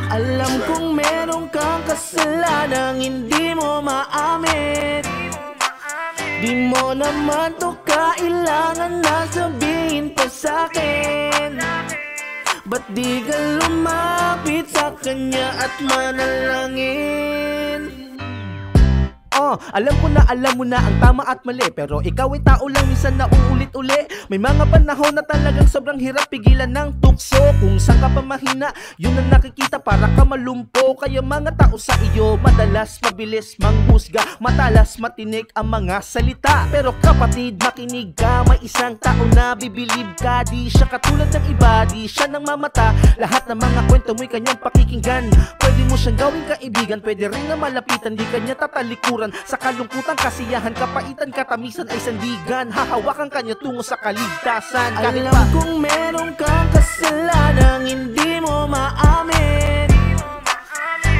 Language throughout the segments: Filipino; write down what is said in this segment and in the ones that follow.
Alam kong meron kang kasalanang hindi mo maamin. Di mo naman to kailangan na sabihin pa sa'kin. Ba't di ka lumapit sa kanya at manalangin? Alam ko na alam mo na ang tama at mali, pero ikaw ay tao lang, minsan nauulit-uli. May mga panahon na talagang sobrang hirap pigilan ng tukso. Kung saan ka pa mahina, yun ang nakikita para ka malumpo. Kaya mga tao sa iyo madalas mabilis manghusga, matalas matinik ang mga salita. Pero kapatid, makinig ka, may isang tao na bibilib ka. Di siya katulad ng iba, di siya nang mamata. Lahat ng mga kwento mo'y kanyang pakikinggan. Pwede mo siyang gawing kaibigan, pwede rin na malapitan. Di kanya tatalikuran. Sa kalungkutan, kasiyahan, kapaitan, katamisan ay sandigan. Hahawakan kanya tungo sa kaligtasan. Alam kong meron kang kasalanang hindi mo maamin.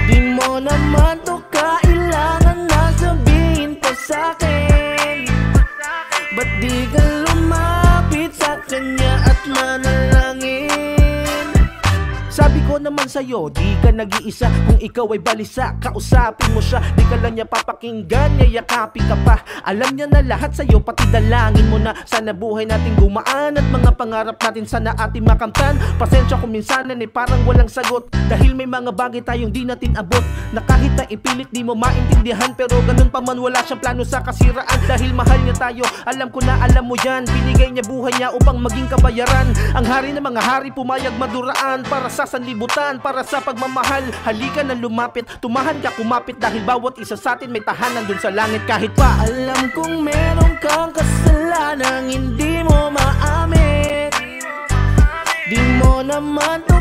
Di mo naman to kailangan na sabihin pa sa'kin. Ba't di ka lumapit sa kanya at manalangin? Sabi ko naman sa'yo, di ka nag-iisa. Kung ikaw ay balisa, kausapin mo siya. Di ka lang niya papakinggan, yayakapin ka pa. Alam niya na lahat sa'yo, pati dalangin mo na sana buhay natin gumaan at mga pangarap natin sana ating makamtan. Pasensya kung minsanan ay parang walang sagot, dahil may mga bagay tayong di natin abot, na kahit na ipilit di mo maintindihan. Pero ganun pa man, wala siyang plano sa kasiraan. Dahil mahal niya tayo, alam ko na alam mo yan. Binigay niya buhay niya upang maging kabayaran. Ang hari ng mga hari pumayag maduraan para sa sanlibutan, para sa pagmamahal. Halika na lumapit, tumahan ka kumapit, dahil bawat isa sa atin may tahanan dun sa langit. Kahit pa alam kong meron kang kasalanang hindi mo maamin. Di mo naman to